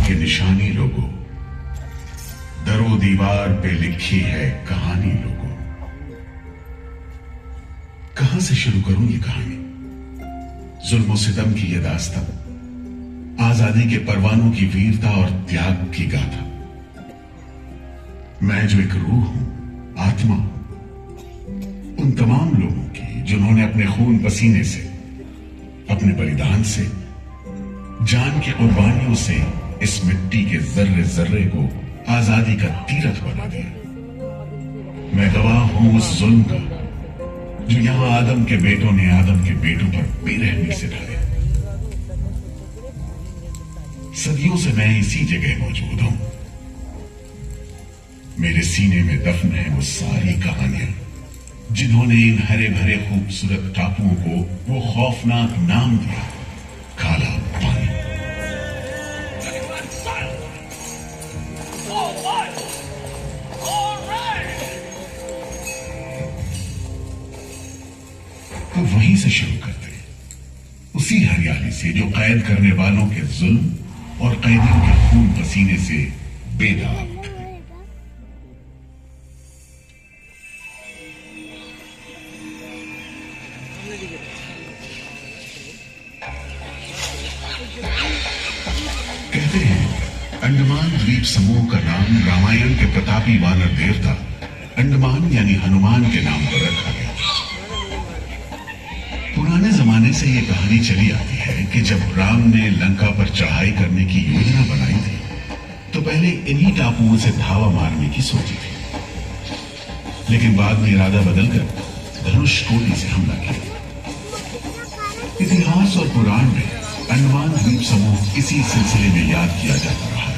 के निशानी लोगों, दरो दीवार पे लिखी है कहानी लोगों। कहां से शुरू करूं ये कहानी? जुल्म सितम की ये दास्तां, आजादी के परवानों की वीरता और त्याग की गाथा। मैं जो एक रूह हूं, आत्मा हूं, उन तमाम लोगों की जिन्होंने अपने खून पसीने से, अपने बलिदान से, जान की कुर्बानियों से इस मिट्टी के जर्रे जर्रे को आजादी का तीरथ बना दिया। मैं गवाह हूं उस जुल्म का जो यहां आदम के बेटों ने आदम के बेटों पर बेरहमी से ढाया। सदियों से मैं इसी जगह मौजूद हूं। मेरे सीने में दफन है वो सारी कहानियां जिन्होंने इन हरे भरे खूबसूरत टापुओं को वो खौफनाक नाम दिया, काला पानी। तो वहीं से शुरू करते हैं, उसी हरियाली से जो कैद करने वालों के जुल्म और कैदियों के खून पसीने से बेदाग थे। कहते हैं अंडमान द्वीप समूह का नाम रामायण के प्रतापी वानर देवता अंडमान यानी हनुमान के नाम पर रखा गया। पुराने जमाने से यह कहानी चली आती है कि जब राम ने लंका पर चढ़ाई करने की योजना बनाई थी तो पहले इन्हीं टापुओं से धावा मारने की सोची थी, लेकिन बाद में इरादा बदलकर धनुष कोटि से हमला किया। इतिहास और पुराण में अंडमान द्वीप समूह इसी सिलसिले में याद किया जाता रहा है।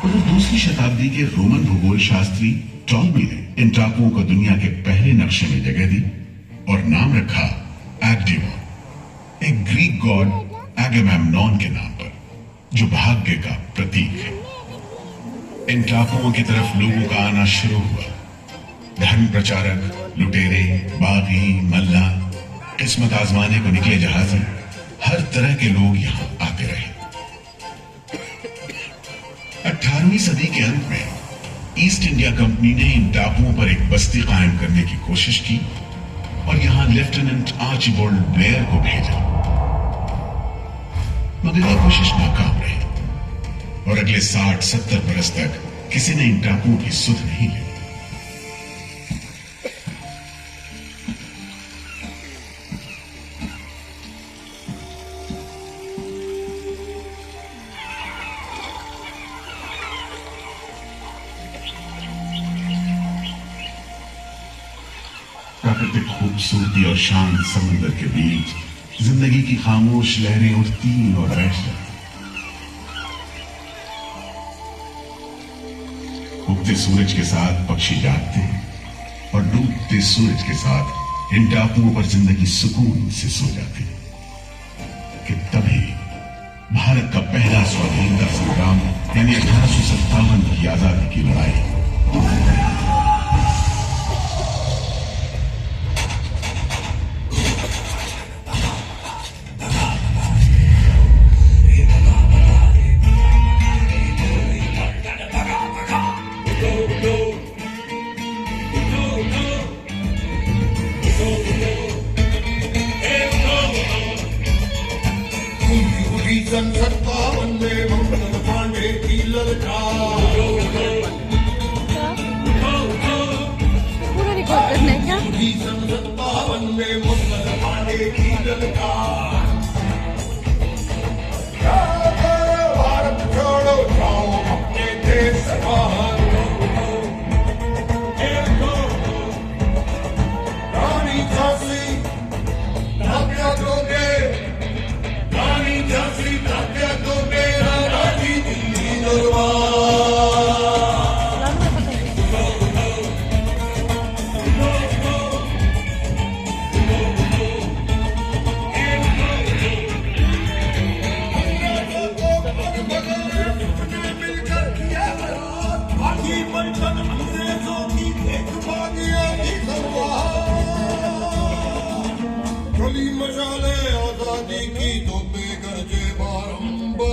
उधर दूसरी शताब्दी के रोमन भूगोल शास्त्री टॉलमी ने इन टापुओं को दुनिया के पहले नक्शे में जगह दी और नाम रखा एग्डिमोन, एक ग्रीक गॉड एगेमेम्नॉन के नाम पर, जो भाग्य का प्रतीक है। इन टापुओं की तरफ लोगों का आना शुरू हुआ। धर्म प्रचारक, लुटेरे, बागी, मल्ला, किस्मत आजमाने को निकले जहाजी, हर तरह के लोग यहां आते रहे। 18वीं सदी के अंत में ईस्ट इंडिया कंपनी ने इन टापुओं पर एक बस्ती कायम करने की कोशिश की और यहां लेफ्टिनेंट आर्चिबाल्ड ब्लेयर को भेजा, मगर यह कोशिश नाकाम रही और अगले 60-70 बरस तक किसी ने इन टापुओं की सुध नहीं ली। प्राकृतिक खूबसूरती और शांत समंदर के बीच जिंदगी की खामोश लहरें उठती और बैठ जाती। उगते सूरज के साथ पक्षी जागते हैं और डूबते सूरज के साथ इन टापुओं पर जिंदगी सुकून से सो जाती है। कि तभी भारत का पहला स्वाधीनता संग्राम यानी 1857 की आजादी की लड़ाई संसद भवन में मंगल पांडे की ललकार। पूरा रिकॉर्ड करना है क्या? संसद भवन में मंगल पांडे की ललकार। भारत छोड़ो जाओ अपने देश बाहर। रानी झांसी क्या दोगे? रानी झांसी क्या दोगे? रानी दिल्ली दरबार। बंधन अंग्रेजों की देखभागिया की तलवार। चली मशाले आजादी की तो बेगरजे बारंबार।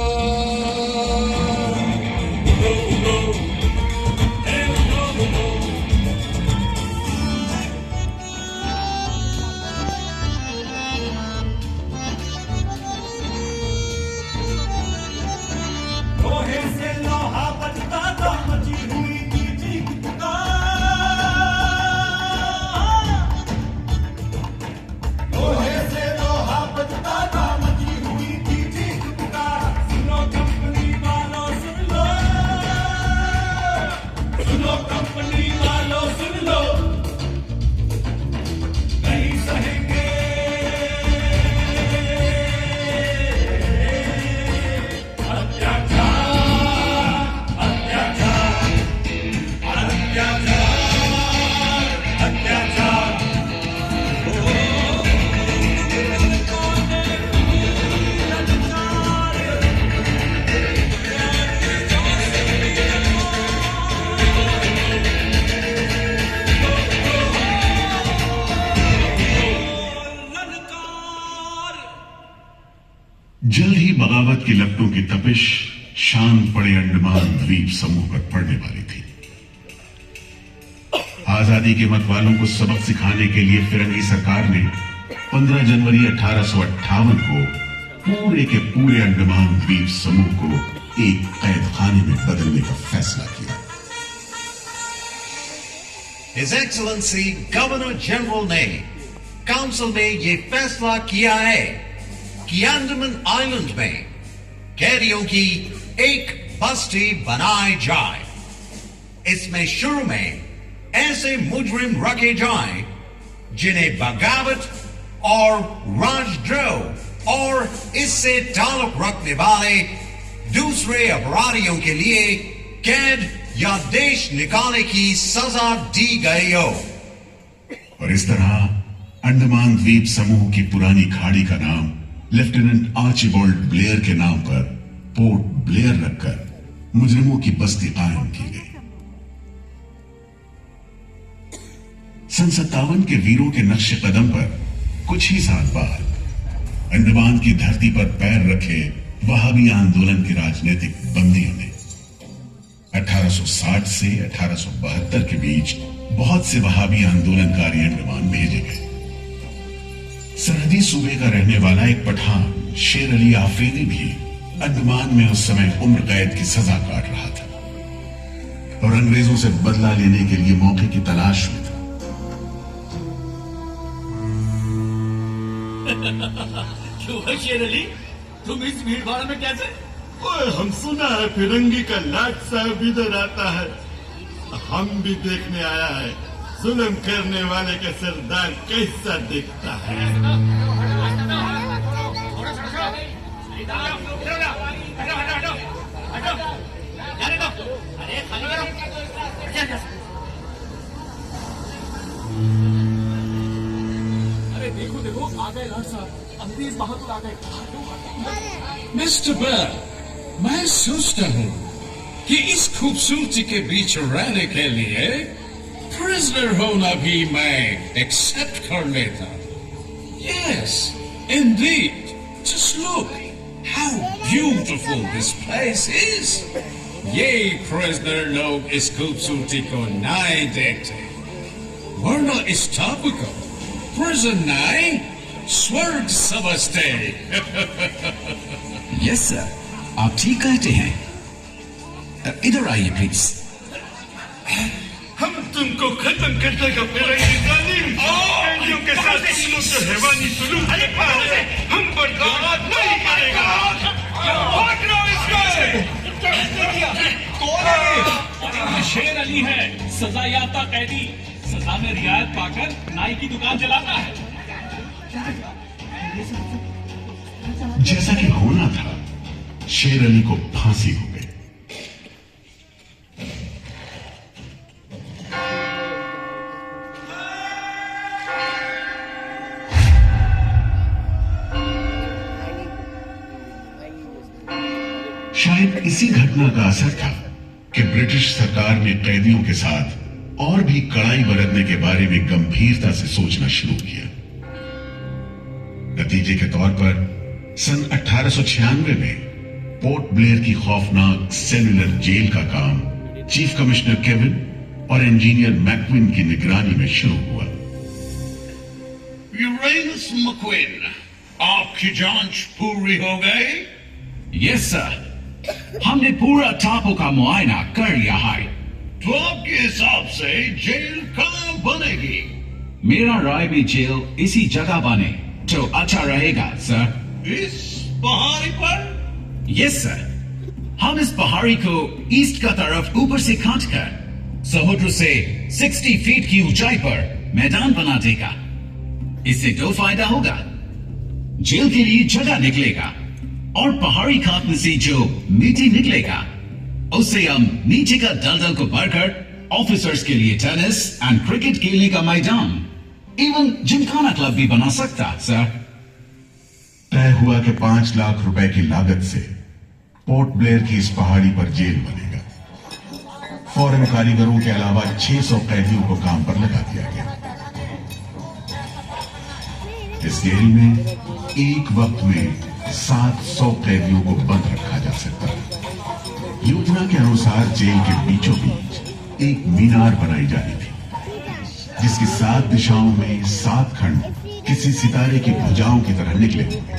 मोहब्बत की लपटों की तपिश शांत पड़े अंडमान द्वीप समूह पर पड़ने वाली थी। आजादी के मतवालों को सबक सिखाने के लिए फिरंगी सरकार ने 15 जनवरी 1858 को पूरे के पूरे अंडमान द्वीप समूह को एक कैद खाने में बदलने का फैसला किया। His Excellency गवर्नर जनरल ने काउंसिल में ये फैसला किया है कि अंडमान आइलैंड में कैदियों की एक बस्ती बनाई जाए। इसमें शुरू में ऐसे मुजरिम रखे जाएं जिन्हें बगावत और राजद्रोह और इससे ताल्लुक रखने वाले दूसरे अपराधियों के लिए कैद या देश निकालने की सजा दी गई हो। और इस तरह अंडमान द्वीप समूह की पुरानी खाड़ी का नाम लेफ्टिनेंट आर्चिबाल्ड ब्लेयर के नाम पर पोर्ट ब्लेयर रखकर मुजरिमों की बस्ती कायम की गई। सन 57 के वीरों के नक्शे कदम पर कुछ ही साल बाद अंडमान की धरती पर पैर रखे वहाबी आंदोलन के राजनीतिक बंदियों ने 1860 से 1872 के बीच बहुत से वहाबी आंदोलनकारी अंडमान भेजे गए। सरहदी सूबे का रहने वाला एक पठान शेर अली आफरीदी भी अंडमान में उस समय उम्र कैद की सजा काट रहा था और अंग्रेजों से बदला लेने के लिए मौके की तलाश में था। क्यों है शेर अली, तुम इस भीड़ भाड़ में कैसे? ओए, हम सुना है फिरंगी का लाट साहब इधर आता है। हम भी देखने आया है जुल्म करने वाले का सरदार कैसा दिखता है। अरे देखो देखो, आ गए लाट साहब, अंग्रेज बहादुर आ गए। मिस्टर बर, मैं सोचता हूँ कि इस खूबसूरती के बीच रहने के लिए प्रिजनर होना भी मैं एक्सेप्ट कर लेता। Yes, indeed. Just look how beautiful this place is. ये प्रिजनर लोग इस खूबसूरती को नहीं देखते, वरना इस टापू को प्रिजन नहीं स्वर्ग समझते। यस सर, आप ठीक कहते हैं। इधर आइए प्लीज। हम तुमको खत्म कर देगा फिरंगी जालिम। कैदियों के साथ तुमने जो हैवानी सुलूक किया है, हम बर्दाश्त नहीं करेगा। पकड़ो इसको। शेर अली है, सजा याफ्ता कैदी, सजा में रियायत पाकर नाई की दुकान चलाता है। जैसा कि होना था, शेर अली को फांसी हो गई। शायद इसी घटना का असर था कि ब्रिटिश सरकार ने कैदियों के साथ और भी कड़ाई बरतने के बारे में गंभीरता से सोचना शुरू किया। नतीजे के तौर पर सन 1896 में पोर्ट ब्लेयर की खौफनाक सेलुलर जेल का काम चीफ कमिश्नर केविन और इंजीनियर मैक्विन की निगरानी में शुरू हुआ। यूरेनस मैक्विन, आपकी जांच पूरी हो गई? यस सर, हमने पूरा टापू का मुआयना कर लिया है। तो आपके हिसाब से जेल कहाँ बनेगी? मेरा राय में जेल इसी जगह बने तो अच्छा रहेगा सर। इस पहाड़ी पर? यस सर, हम इस पहाड़ी को ईस्ट का तरफ ऊपर से काटकर समुद्र से 60 फीट की ऊंचाई पर मैदान बना देगा। इससे दो फायदा होगा, जेल के लिए जगह निकलेगा और पहाड़ी काटने से जो मिट्टी निकलेगा उससे हम नीचे का दलदल को भरकर ऑफिसर्स के लिए टेनिस एंड क्रिकेट खेलने का मैदान, इवन जिमखाना क्लब भी बना सकता सर। तय हुआ कि 5 लाख रुपए की लागत से पोर्ट ब्लेयर की इस पहाड़ी पर जेल बनेगा। फौरन कारीगरों के अलावा 600 कैदियों को काम पर लगा दिया गया। इस जेल में एक वक्त में 700 कैदियों को बंद रखा जा सकता था। योजना के अनुसार जेल के बीचों बीच एक मीनार बनाई जानी थी, जिसकी 7 दिशाओं में 7 खंड किसी सितारे की भुजाओं की तरह निकले होंगे।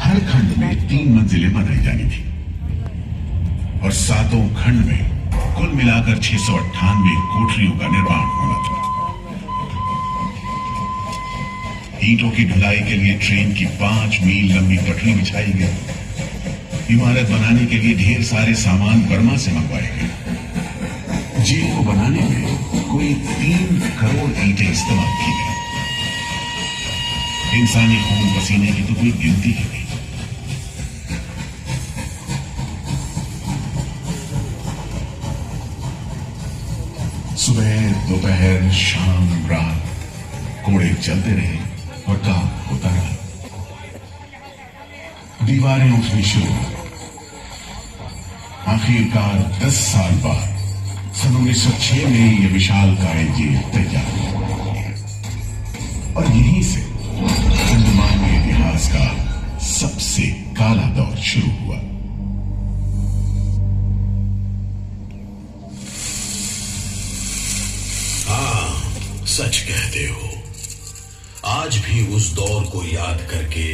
हर खंड में 3 मंजिलें बनाई जानी थी और 7 खंड में कुल मिलाकर 698 कोठरियों का निर्माण होना था। ईंटों की ढुलाई के लिए ट्रेन की 5 मील लंबी पटरी बिछाई गई। इमारत बनाने के लिए ढेर सारे सामान बर्मा से मंगवाए गए। जेल को बनाने में कोई 3 करोड़ ईंटें इस्तेमाल की गई। इंसानी खून पसीने की तो कोई गिनती ही नहीं। सुबह दोपहर शाम रात कोड़े चलते रहे और काम होता रहा। दीवारें उठनी शुरू हुई। आखिरकार 10 साल बाद सन 1906 में यह विशालकाय जेल तैयार हुई और यहीं से अंडमान के इतिहास का सबसे काला दौर शुरू हुआ। सच कहते हो, आज भी उस दौर को याद करके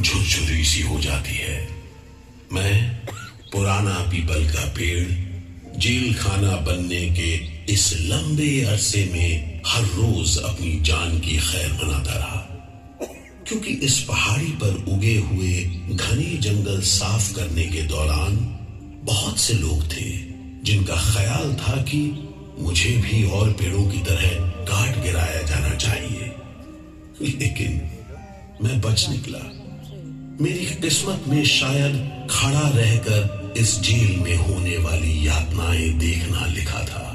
झुरझुरी सी हो जाती है। मैं पुराना पीपल का पेड़ जेल खाना बनने के इस लंबे अरसे में हर रोज अपनी जान की खैर मनाता रहा, क्योंकि इस पहाड़ी पर उगे हुए घने जंगल साफ करने के दौरान बहुत से लोग थे जिनका ख्याल था कि मुझे भी और पेड़ों की तरह काट गिराया जाना चाहिए, लेकिन मैं बच निकला। मेरी किस्मत में शायद खड़ा रहकर इस जेल में होने वाली यातनाएं देखना लिखा था।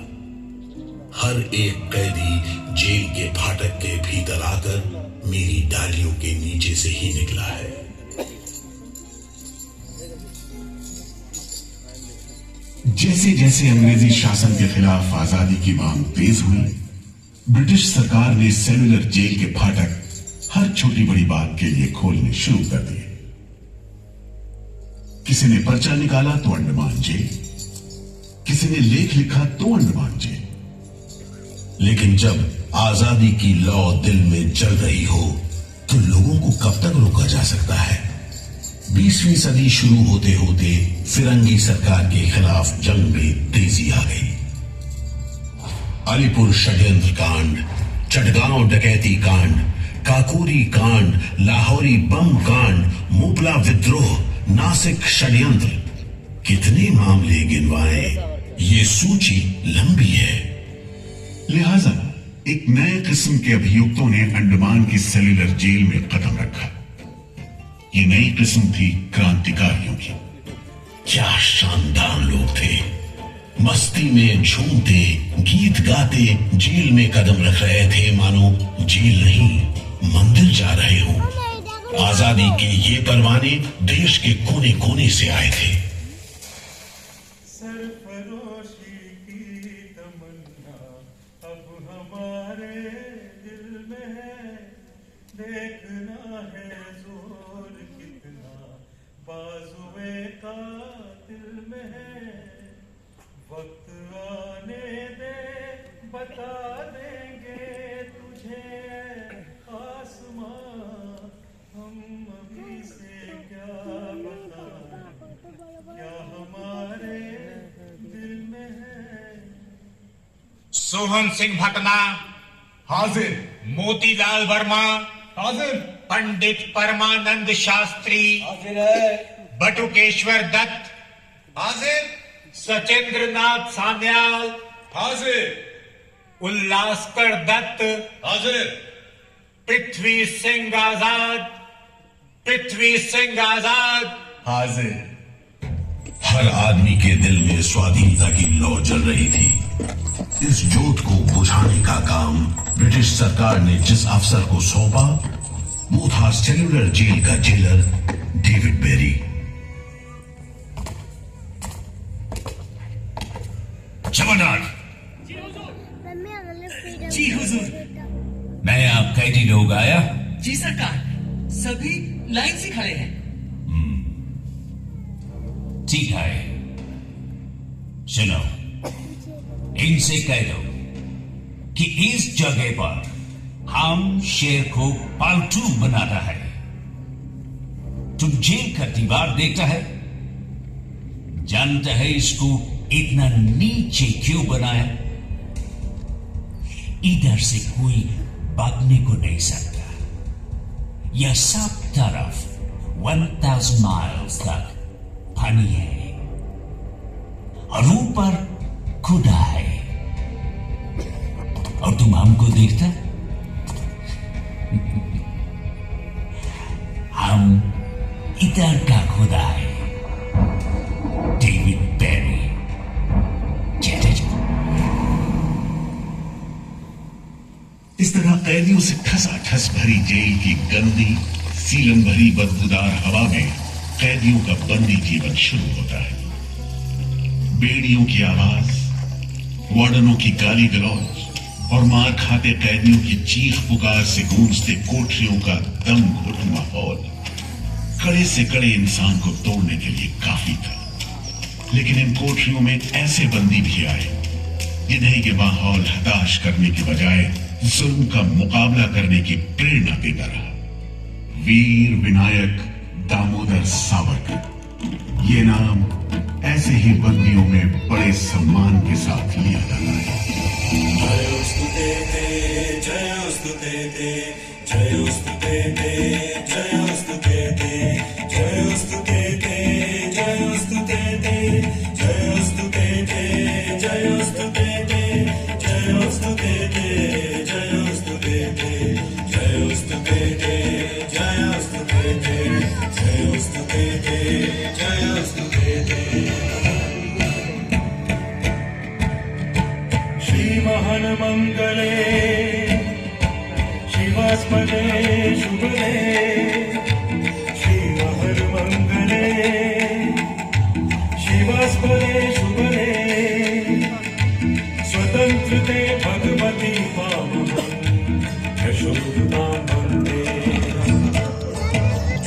हर एक कैदी जेल के फाटक के भीतर आकर मेरी डालियों के नीचे से ही निकला है। जैसे जैसे अंग्रेजी शासन के खिलाफ आजादी की मांग तेज हुई, ब्रिटिश सरकार ने सेलुलर जेल के फाटक हर छोटी बड़ी बात के लिए खोलने शुरू कर दिए। किसी ने पर्चा निकाला तो अंडमान जेल, किसी ने लेख लिखा तो अंडमान जेल। लेकिन जब आजादी की लौ दिल में जल रही हो तो लोगों को कब तक रोका जा सकता है? 20वीं सदी शुरू होते होते फिरंगी सरकार के खिलाफ जंग में तेजी आ गई। अलीपुर षड्यंत्र कांड, चटगांव डकैती कांड, काकोरी कांड, लाहौरी बम कांड, मुपला विद्रोह, नासिक षड्यंत्र, कितने मामले गिनवाए, ये सूची लंबी है। लिहाजा एक नए किस्म के अभियुक्तों ने अंडमान की सेलुलर जेल में कदम रखा। ये नई किस्म थी क्रांतिकारियों की। क्या शानदार लोग थे, मस्ती में झूमते गीत गाते जेल में कदम रख रहे थे, मानो जेल नहीं मंदिर जा रहे हो। आजादी के ये परवाने देश के कोने कोने से आए थे। सरफरोशी की तमन्ना अब हमारे दिल में है, देखना है जोर कितना बाजुए का दिल में है। वक्त आने दे बता देंगे तुझे आसमां, हम अभी से क्या बताएं, क्या हमारे दिल में है। सोहन सिंह भटना हाजिर, मोतीलाल वर्मा हाजिर, पंडित परमानंद शास्त्री हाजिर है, बटुकेश्वर दत्त हाजिर, सचेंद्र नाथ सान्याल हाजिर, उल्लासकर दत्त हाजिर, पृथ्वी सिंह आजाद, पृथ्वी सिंह आजाद हाजिर। हर आदमी के दिल में स्वाधीनता की लौ जल रही थी। इस जोत को बुझाने का काम ब्रिटिश सरकार ने जिस अफसर को सौंपा वो था सेलुलर जेल का जेलर डेविड बेरी। जमादार जी हुजूर, नया कैदी लोग आया? जी सरकार, सभी लाइन से खड़े हैं। ठीक है, सुनो, इनसे कह दो कि इस जगह पर हम शेर को पालतू बनाता है। तुम जेल का दीवार देखता है, जानता है इसको इतना नीचे क्यों बनाया? इधर से कोई भागने को नहीं सकता। यह सब तरफ 1000 माइल्स तक पानी है और ऊपर खुदा है। और तुम हमको देखता? हम इधर का खुदा है, डेविड बेरी। इस तरह कैदियों से ठसाठस भरी जेल की गंदी सीलन भरी बदबूदार हवा में कैदियों का बंदी जीवन शुरू होता है। बेड़ियों की आवाज, वार्डनों की गाली गलौज और मार खाते कैदियों की चीख पुकार से गूंजते कोठरियों का दम घुट माहौल कड़े से कड़े इंसान को तोड़ने के लिए काफी था। लेकिन इन कोठरियों में ऐसे बंदी भी आए जिन्हें ये माहौल हताश करने के बजाय जुल्म का मुकाबला करने की प्रेरणा देता रहा। वीर विनायक दामोदर सावरकर, ये नाम ऐसे ही बंदियों में बड़े सम्मान के साथ लिया जाता है। जयोस्तु ते, जयोस्तु ते, जयोस्तु ते, जयोस्तु ते, जयोस्तु ते, जयोस्तु ते, जयोस्तु ते, जयोस्तु ते, जयोस्तु ते, जयोस्तु ते, जयोस्तु ते, जयोस्तु ते, जयोस्तु ते। श्रीमहन मंगले शिवास्पदे शुभदे, श्रीमहन मंगले शिवास्पदे शुभदे, स्वतंत्रते भगवती पावनं यशोदां वन्दे।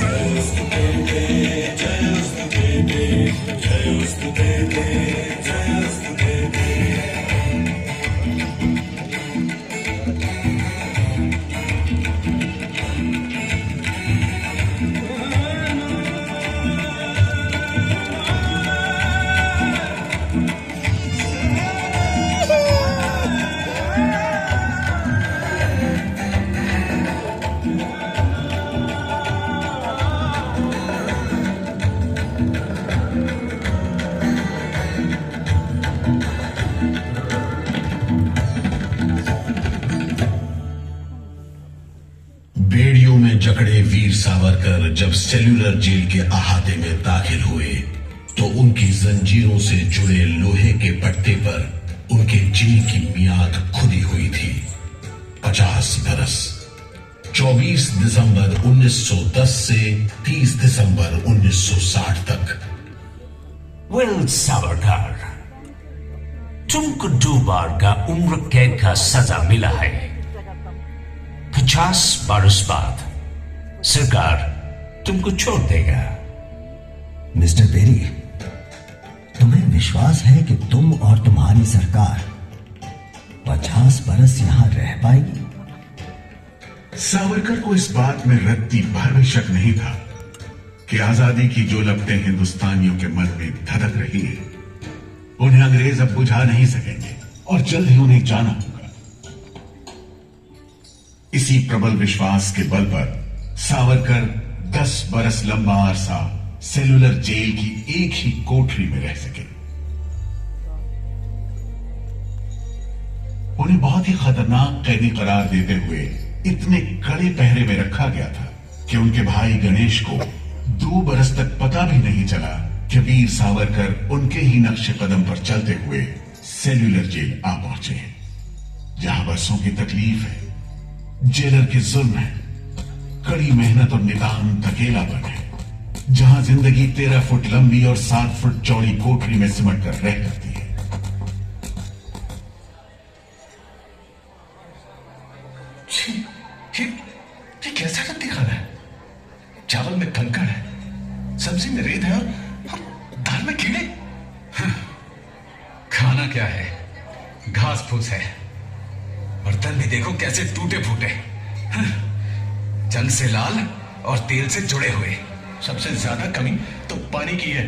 जयोस्तु ते, जयोस्तु ते, जयोस्तु ते, जयोस्तु ते। बेड़ियों में जकड़े वीर सावरकर जब सेल्यूलर जेल के अहाते में दाखिल हुए तो उनकी जंजीरों से जुड़े लोहे के पट्टे पर उनके जेल की मियाद खुदी हुई थी 50 बरस। 24 दिसंबर 1910 से 30 दिसंबर 1960 तक। वेल सावरकर, तुमको 2 बार का उम्र कैद का सजा मिला है। 50 बरस बाद सरकार तुमको छोड़ देगा। मिस्टर बेरी, तुम्हें विश्वास है कि तुम और तुम्हारी सरकार 50 बरस यहां रह पाएगी? सावरकर को इस बात में रत्ती भर भी शक नहीं था कि आजादी की जो लपटें हिंदुस्तानियों के मन में धधक रही हैं, उन्हें अंग्रेज अब बुझा नहीं सकेंगे और जल्द ही उन्हें जाना होगा। इसी प्रबल विश्वास के बल पर सावरकर 10 बरस लंबा अरसा सेलुलर जेल की एक ही कोठरी में रह सके। उन्हें बहुत ही खतरनाक कैदी करार देते हुए इतने कड़े पहरे में रखा गया था कि उनके भाई गणेश को 2 बरस तक पता भी नहीं चला कि वीर सावरकर उनके ही नक्शे कदम पर चलते हुए सेल्यूलर जेल आ पहुंचे हैं, जहां बरसों की तकलीफ है, जेलर के जुल्म है, कड़ी मेहनत और नितांत अकेलापन है, जहां जिंदगी 13 फुट लंबी और 7 फुट चौड़ी कोठरी में सिमट कर रह करती है। ये कैसा रद्दी खाना है? चावल में कंकड़ है, सब्जी में रेत है और दाल में कीड़े। खाना क्या है? घास फूस है। बर्तन भी देखो कैसे टूटे फूटे, जंग से लाल और तेल से जुड़े हुए। सबसे ज्यादा कमी तो पानी की है।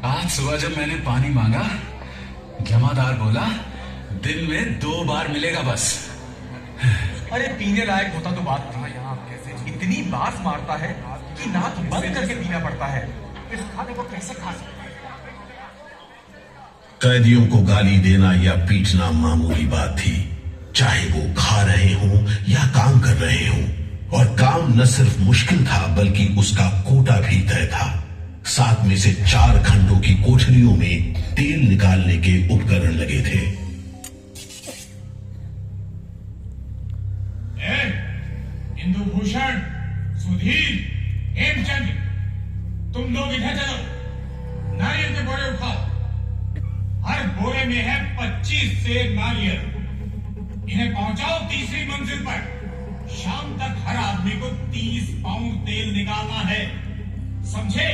आज सुबह जब मैंने पानी मांगा, जमादार बोला दिन में 2 बार मिलेगा बस। अरे पीने लायक होता तो बात था, यहाँ कैसे इतनी बास मारता है कि नाक बंद करके पीना पड़ता है। इस खाने को कैसे खा सकते हैं? कैदियों को गाली देना या पीटना मामूली बात थी, चाहे वो खा रहे हों या काम कर रहे हों। और काम न सिर्फ मुश्किल था बल्कि उसका कोटा भी तय था। 7 में से 4 खंडों की कोठरियों में तेल निकालने के उपकरण लगे थे। इंदुभूषण, सुधीर, हेमचंद, तुम लोग इधर चलो, नारियल के बोरे उठाओ। हर बोरे में है 25 सेर नारियल। इन्हें पहुंचाओ तीसरी मंजिल पर। शाम तक हर आदमी को 30 पाउंड तेल निकालना है, समझे?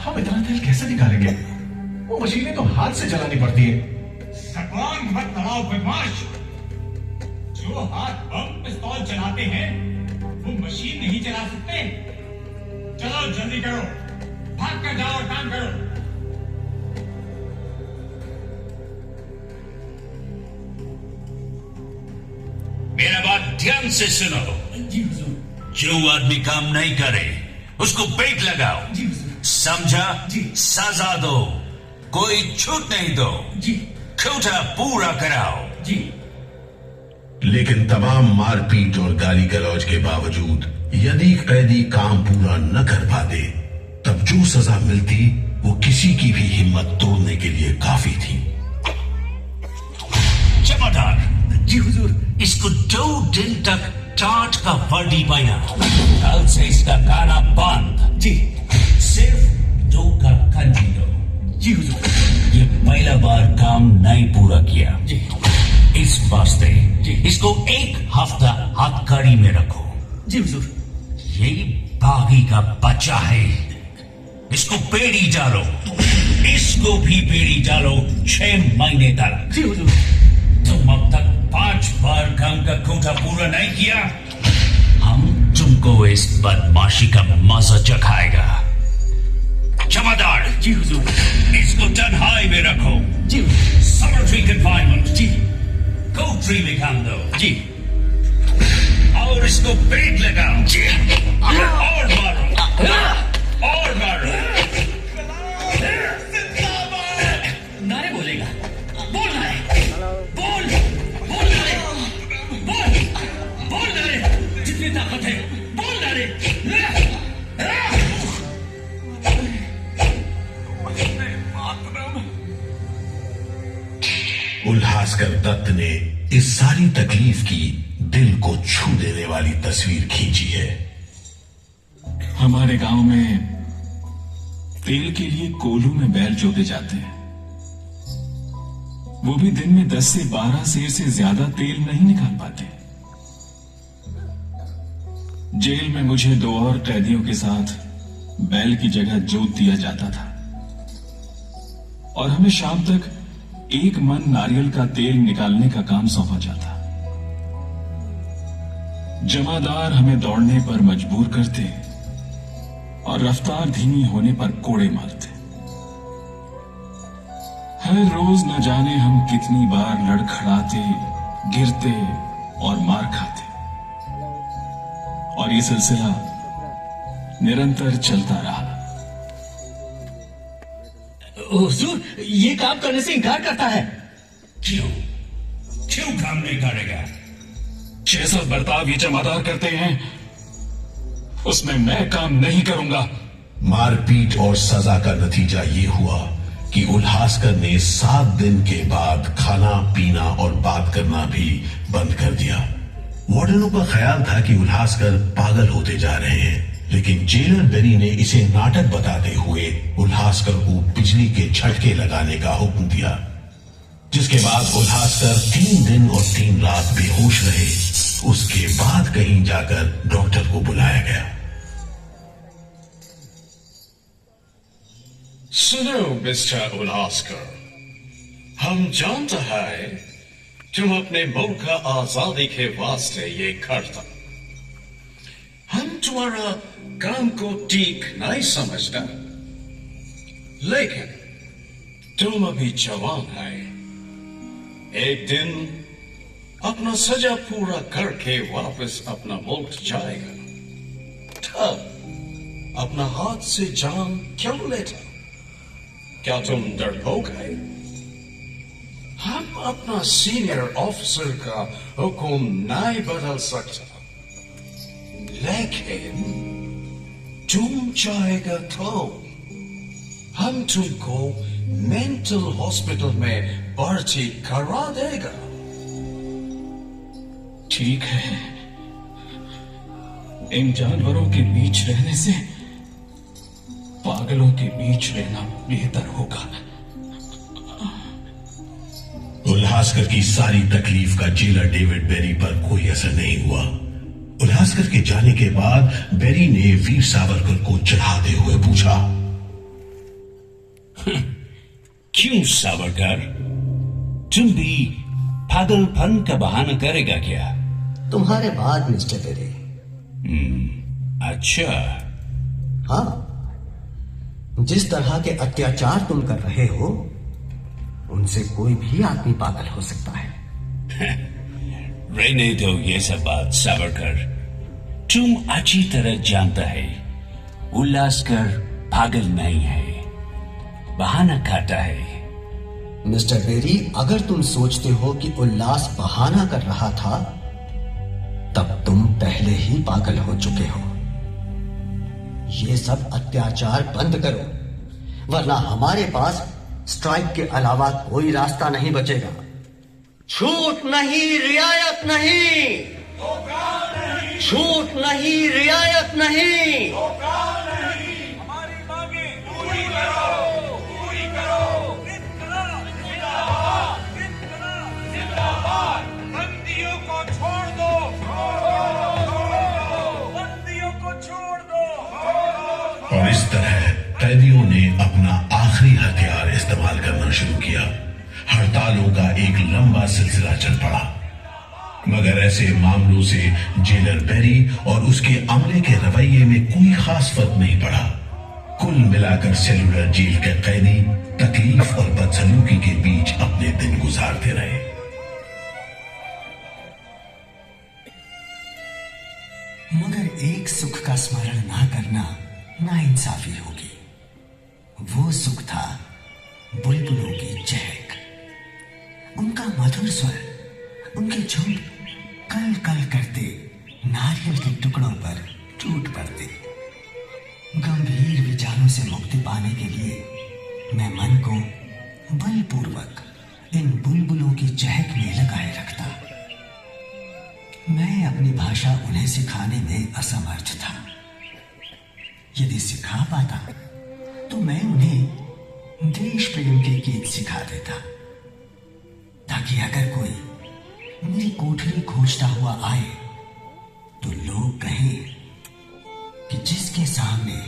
हम इतना तेल कैसे निकालेंगे? वो मशीनें तो हाथ से चलानी पड़ती है। सपान मत लड़ाओ बदमाश। जो हाथ बम पिस्तौल चलाते हैं वो मशीन नहीं चला सकते। चलो जल्दी करो, भाग कर जाओ और काम करो। मेरा बात ध्यान से सुनो। जो आदमी काम नहीं करे उसको पेट लगाओ, समझा? सजा दो, कोई छूट नहीं दो, कोटा पूरा कराओ। लेकिन तमाम मारपीट और गाली गलौज के बावजूद यदि कैदी काम पूरा न कर पाते, तब जो सजा मिलती वो किसी की भी हिम्मत तोड़ने के लिए काफी थी। जमादार जी हुजूर, इसको 2 दिन तक टाट का वर्दी पाया। कल से इसका खाना बंद। जी, सिर्फ 2 कप कंजी दो। जी हुजूर। ये पहला बार काम नहीं पूरा किया जी, इस वास्ते इसको 1 हफ्ता हथकड़ी में रखो। जी हुजूर। ये बागी का बच्चा है, इसको बेड़ी डालो, इसको भी बेड़ी डालो 6 महीने तक। जी हुजूर। तुम अब तक 5 बार काम का कोटा पूरा नहीं किया, हम तुमको इस बदमाशी का मजा चखाएगा। जमादार जी हुजूर, इसको तन्हाई में रखो। जी। Solitary confinement. जी। कोठरी में काम दो। जी। और इसको पेट लगाओ। जी। और मारो, और मारो। नारे बोलेगा, बोल नारे, बोल, बोल नारे, बोल, बोल नारे, जितनी ताकत है बोल नारे। उल्हासकर दत्त ने इस सारी तकलीफ की दिल को छू देने वाली तस्वीर खींची है। हमारे गांव में तेल के लिए कोल्हू में बैल जोते जाते हैं, वो भी दिन में 10 से 12 सेर से ज्यादा तेल नहीं निकाल पाते। जेल में मुझे 2 और कैदियों के साथ बैल की जगह जोत दिया जाता था और हमें शाम तक 1 मन नारियल का तेल निकालने का काम सौंपा जाता। जमादार हमें दौड़ने पर मजबूर करते और रफ्तार धीमी होने पर कोड़े मारते। हर रोज न जाने हम कितनी बार लड़खड़ाते, गिरते और मार खाते, और ये सिलसिला निरंतर चलता रहा। हुजूर, ये काम करने से इनकार करता है। क्यों? क्यों काम नहीं करेगा? जैसा बर्ताव ये जमादार करते हैं उसमें मैं काम नहीं करूंगा। मारपीट और सजा का नतीजा ये हुआ कि उल्हासकर ने 7 दिन के बाद खाना पीना और बात करना भी बंद कर दिया। वार्डनों का ख्याल था कि उल्हासकर पागल होते जा रहे हैं, लेकिन जेलर बेरी ने इसे नाटक बताते हुए उल्हासकर को बिजली के झटके लगाने का हुक्म दिया, जिसके बाद उल्हासकर 3 दिन और 3 रात बेहोश रहे उसके बाद कहीं जाकर डॉक्टर को बुलाया गया। सुनो मिस्टर उलास्कर, हम जानते हैं तुम अपने मुल्क का आजादी के वास्ते ये करता। हम तुम्हारा काम को ठीक नहीं समझता, लेकिन तुम अभी जवान है। एक दिन अपना सजा पूरा करके वापस अपना मुल्क जाएगा, तब अपना हाथ से जान क्यों लेता? क्या तुम डरपोक है? हम अपना सीनियर ऑफिसर का हुक्म नहीं बदल सकता, लेकिन तुम चाहेगा तो हम तुमको मेंटल हॉस्पिटल में भर्ती करा देगा। ठीक है, इन जानवरों के बीच रहने से पागलों के बीच रहना बेहतर होगा। उल्हासकर की सारी तकलीफ का जेलर डेविड बेरी पर कोई असर नहीं हुआ। उल्हासकर के जाने के बाद बेरी ने वीर सावरकर को चढ़ाते हुए पूछा, क्यों सावरकर, तुम भी पागलपन का बहाना करेगा क्या? तुम्हारे बाद मिस्टर बेरी। अच्छा। हाँ, जिस तरह के अत्याचार तुम कर रहे हो उनसे कोई भी आदमी पागल हो सकता है। रहने दो ये सब बात सावरकर, तुम अच्छी तरह जानता है उल्लासकर पागल नहीं है, बहाना खाता है। मिस्टर बेरी, अगर तुम सोचते हो कि उल्लास बहाना कर रहा था तब तुम पहले ही पागल हो चुके हो। ये सब अत्याचार बंद करो, वरना हमारे पास स्ट्राइक के अलावा कोई रास्ता नहीं बचेगा। छूट नहीं, रियायत नहीं, छूट नहीं, रियायत नहीं। हमारी मांगे पूरी करो, पूरी करो। जिंदाबाद, बंदियों को छोड़ दो, बंदियों को छोड़ दो। और इस तरह कैदियों ने अपना आखिरी हथियार इस्तेमाल करना शुरू किया। हड़तालों का एक लंबा सिलसिला चल पड़ा, मगर ऐसे मामलों से जेलर बेरी और उसके अमले के रवैये में कोई खास फर्क नहीं पड़ा। कुल मिलाकर सेलुलर जेल के कैदी तकलीफ और बदसलूकी के बीच अपने दिन गुजारते रहे। मगर एक सुख का स्मरण ना करना नाइंसाफी होगी। वो सुख था बुलबुलों की चहक, उनका मधुर स्वर, उनके झुंड कल कल करते नारियल के टुकड़ों पर टूट पड़ते। गंभीर विचारों से मुक्ति पाने के लिए मैं मन को बलपूर्वक इन बुलबुलों की चहक में लगाए रखता। मैं अपनी भाषा उन्हें सिखाने में असमर्थ था। यदि सिखा पाता तो मैं उन्हें देश प्रेम के गीत सिखा देता, ताकि अगर कोई मेरी कोठरी खोजता हुआ आए तो लोग कहें कि जिसके सामने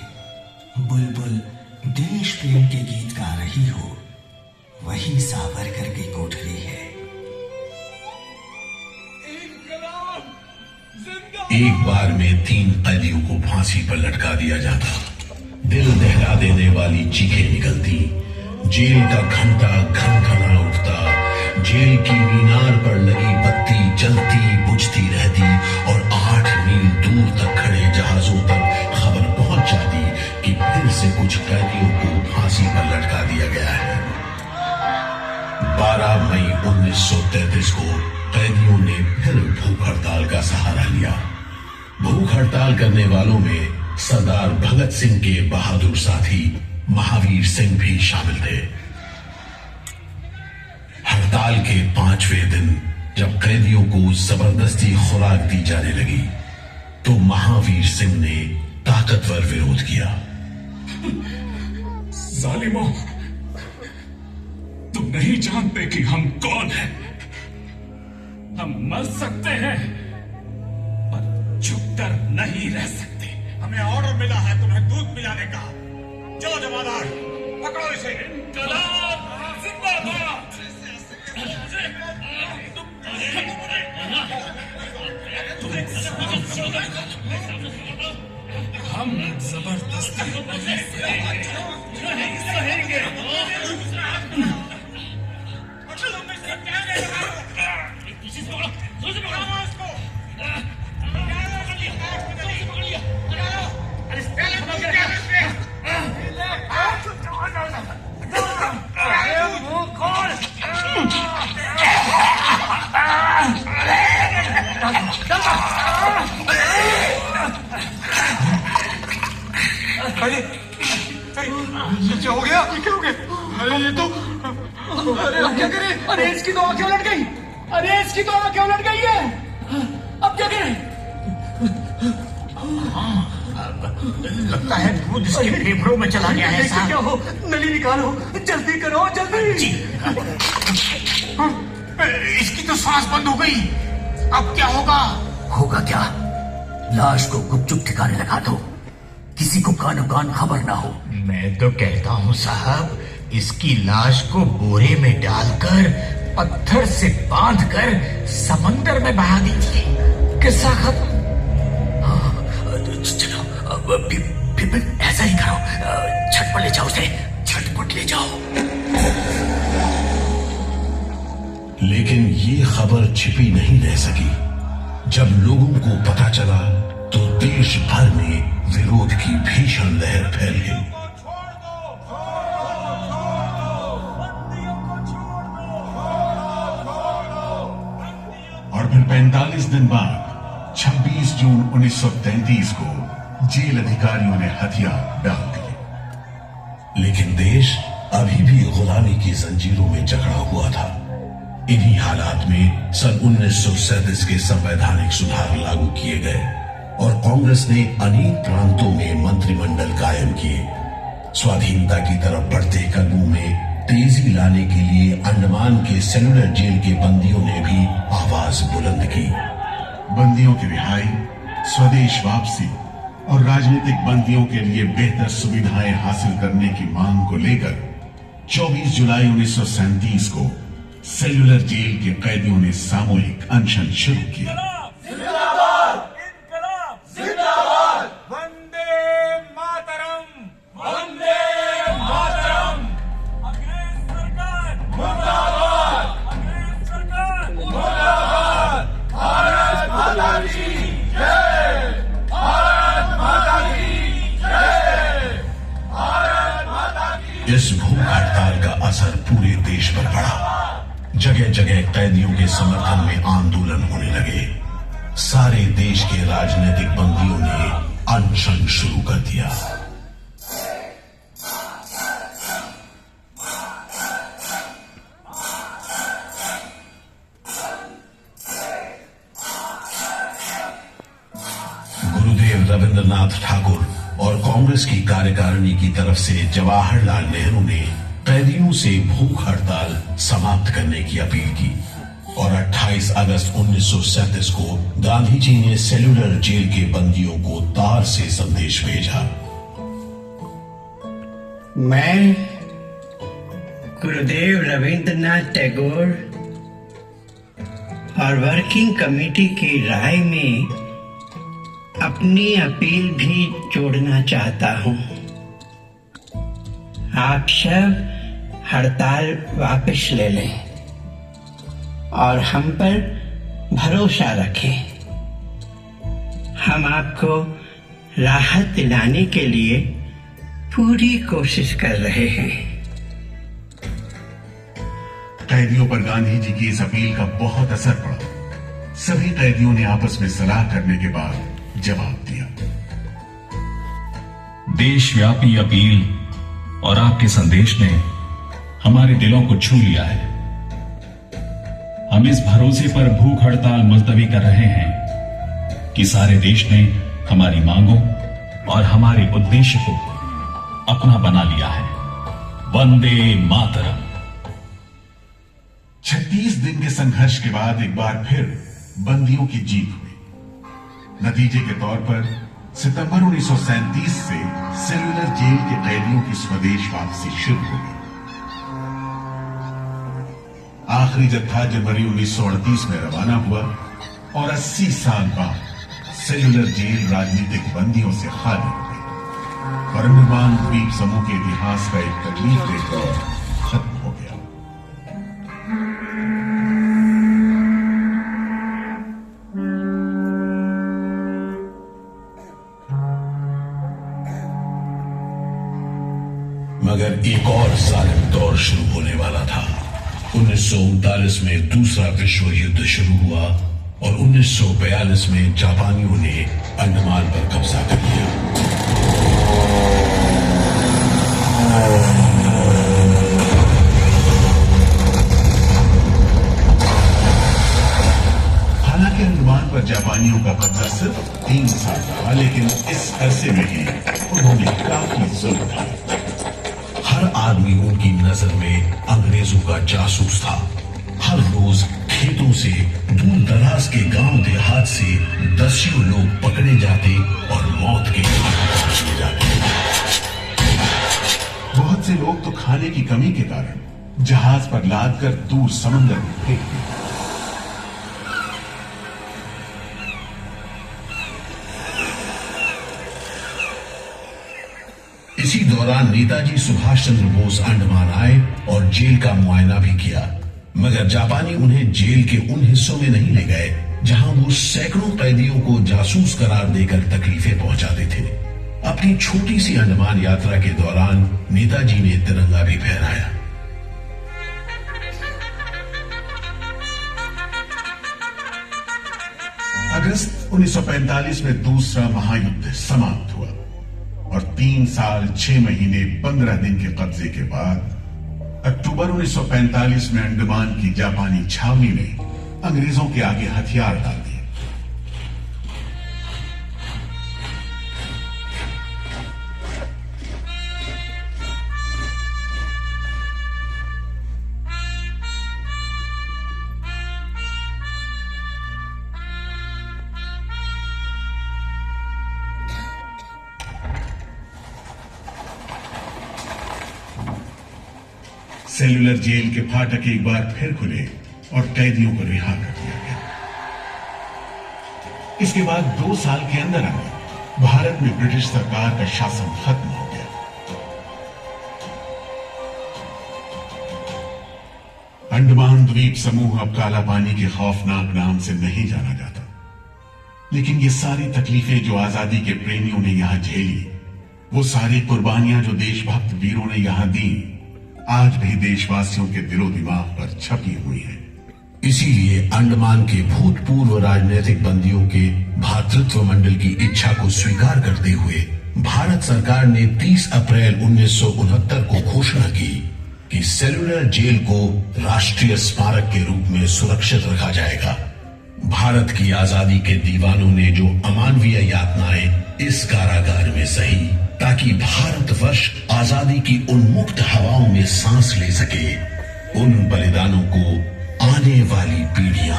बुलबुल देश प्रेम के गीत गा रही हो वही सावरकर की कोठरी है। एक बार में 3 कैदियों को फांसी पर लटका दिया जाता। दिल दहला देने वाली चीखें निकलती, जेल का घंटा खनखना उठता, जेल की मीनार पर लगी बत्ती जलती बुझती रहती और 8 मील दूर तक खड़े जहाजों तक खबर पहुंच जाती कि फिर से कुछ कैदियों को फांसी पर लटका दिया गया है। 12 मई 1933 को कैदियों ने फिर भूख हड़ताल का सहारा लिया। भूख हड़ताल करने वालों में सरदार भगत सिंह के बहादुर साथी महावीर सिंह भी शामिल थे। हड़ताल के 5वें दिन जब कैदियों को जबरदस्ती खुराक दी जाने लगी तो महावीर सिंह ने ताकतवर विरोध किया। जालिमों, तुम नहीं जानते कि हम कौन हैं। हम मर सकते हैं छुपकर नहीं रह सकते। हमें ऑर्डर मिला है तुम्हें दूध पिलाने का। जाओ जमादार, पकड़ो इसे। इंकलाब जिंदाबाद। हम जबरदस्ती नहीं सहेंगे। ये क्या हो गया? ये क्या हो गया? अरे ये तो, अरे अब क्या करें? अरे इसकी तो आंखें उलट गई। अरे इसकी तो आंखें उलट गई है। अब क्या करें? लगता है दूध इसके फेफड़ों में चला गया है साहब। क्या हो? नली निकालो, जल्दी करो, जल्दी। जी। इसकी तो सांस बंद हो गई। अब क्या होगा? होगा क्या? लाश को गुपचुप ठिकाने लगा दो, किसी को कानो कान खबर ना हो। मैं तो कहता हूँ साहब, इसकी लाश को बोरे में डालकर पत्थर से बांधकर समंदर में बहा दीजिए। किस्सा खत्म। चलो फिर ऐसा ही करो। झटपट ले जाओ उसे, झटपट ले जाओ। लेकिन ये खबर छिपी नहीं रह सकी। जब लोगों को पता चला तो देश भर में विरोध की भीषण लहर फैल गई। और फिर 45 दिन बाद 26 जून 1933 को जेल अधिकारियों ने हथियार डाल दिए। लेकिन देश अभी भी गुलामी की जंजीरों में जकड़ा हुआ था। इन्हीं हालात में सन 1937 के संवैधानिक सुधार लागू किए गए और कांग्रेस ने अनेक प्रांतों में मंत्रिमंडल कायम किए। स्वाधीनता की तरफ बढ़ते कदमों में तेजी लाने के लिए अंडमान के सेलुलर जेल के बंदियों ने भी आवाज बुलंद की। बंदियों की रिहाई, स्वदेश वापसी और राजनीतिक बंदियों के लिए बेहतर सुविधाएं हासिल करने की मांग को लेकर 24 जुलाई 1937 को सेलुलर जेल के कैदियों ने सामूहिक अनशन शुरू किया। जिंदाबाद, इनकलाब जिंदाबाद, वंदे मातरम, वंदे मातरम। अंग्रेज सरकार मुर्दाबाद, अंग्रेज सरकार मुर्दाबाद। भारत माता की जय, भारत माता की जय, भारत माता की। इस भूख हड़ताल का असर पूरे देश पर पड़ा। जगह जगह कैदियों के समर्थन में आंदोलन होने लगे। सारे देश के राजनीतिक बंदियों ने अनशन शुरू कर दिया। गुरुदेव रविंद्रनाथ ठाकुर और कांग्रेस की कार्यकारिणी की तरफ से जवाहरलाल नेहरू ने कैदियों से भूख हड़ताल समाप्त करने की अपील की और 28 अगस्त 1937 को गांधी जी ने सेलुलर जेल के बंदियों को तार से संदेश भेजा। मैं गुरुदेव रविंद्रनाथ टैगोर और वर्किंग कमेटी की राय में अपनी अपील भी जोड़ना चाहता हूं। आप सब हड़ताल वापस ले लें और हम पर भरोसा रखें। हम आपको राहत दिलाने के लिए पूरी कोशिश कर रहे हैं। कैदियों पर गांधी जी की इस अपील का बहुत असर पड़ा। सभी कैदियों ने आपस में सलाह करने के बाद जवाब दिया। देशव्यापी अपील और आपके संदेश ने हमारे दिलों को छू लिया है। हम इस भरोसे पर भूख हड़ताल मुलतवी कर रहे हैं कि सारे देश ने हमारी मांगों और हमारे उद्देश्य को अपना बना लिया है। वंदे मातरम। 36 दिन के संघर्ष के बाद एक बार फिर बंदियों की जीत हुई। नतीजे के तौर पर सितंबर 1937 से सेल्यूलर जेल के कैदियों की स्वदेश वापसी शुरू हो गई। आखिरी जत्था जनवरी 1938 में रवाना हुआ और 80 साल बाद सेल्यूलर जेल राजनीतिक बंदियों से खाली हो गई और अंडमान द्वीप समूह के इतिहास का एक तकलीफदेह दौर खत्म हो गया। मगर एक और जालिम दौर शुरू होने वाला था। 1939 में दूसरा विश्व युद्ध शुरू हुआ और 1942 में जापानियों ने अंडमान पर कब्जा कर लिया। हालांकि अंडमान पर जापानियों का कब्जा सिर्फ 3 साल रहा, लेकिन इस अरसे में ही उन्होंने काफी जुल्म किया। हर आदमी उनकी नजर में अंग्रेजों का जासूस था। हर रोज खेतों से, दूर दराज के गांव देहात से दसियों लोग पकड़े जाते और मौत के घाट उतारे जाते। बहुत से लोग तो खाने की कमी के कारण जहाज पर लादकर दूर समंदर में फेंक दिए। इसी दौरान नेताजी सुभाष चंद्र बोस अंडमान आए और जेल का मुआयना भी किया, मगर जापानी उन्हें जेल के उन हिस्सों में नहीं ले गए जहां वो सैकड़ों कैदियों को जासूस करार देकर तकलीफें पहुंचाते थे। अपनी छोटी सी अंडमान यात्रा के दौरान नेताजी ने तिरंगा भी फहराया। अगस्त 1945 में दूसरा महायुद्ध समाप्त हुआ और 3 साल 6 महीने 15 दिन के कब्जे के बाद अक्टूबर 1945 में अंडमान की जापानी छावनी ने अंग्रेजों के आगे हथियार डाल दिए। सेल्यूलर जेल के फाटक एक बार फिर खुले और कैदियों को रिहा कर दिया गया। इसके बाद 2 साल के अंदर भारत में ब्रिटिश सरकार का शासन खत्म हो गया। अंडमान द्वीप समूह अब काला पानी के खौफनाक नाम से नहीं जाना जाता, लेकिन ये सारी तकलीफें जो आजादी के प्रेमियों ने यहां झेली, वो सारी कुर्बानियां जो देशभक्त वीरों ने यहां दी, आज भी देशवासियों के दिलो दिमाग पर छपी हुई है। इसीलिए अंडमान के भूतपूर्व राजनीतिक बंदियों के भातृत्व मंडल की इच्छा को स्वीकार करते हुए भारत सरकार ने 30 अप्रैल 1969 को घोषणा की कि सेल्यूलर जेल को राष्ट्रीय स्मारक के रूप में सुरक्षित रखा जाएगा। भारत की आजादी के दीवानों ने जो अमानवीय यातनाएं इस कारागार में सही, ताकि भारतवर्ष आजादी की उन्मुक्त हवाओं में सांस ले सके, उन बलिदानों को आने वाली पीढ़ियां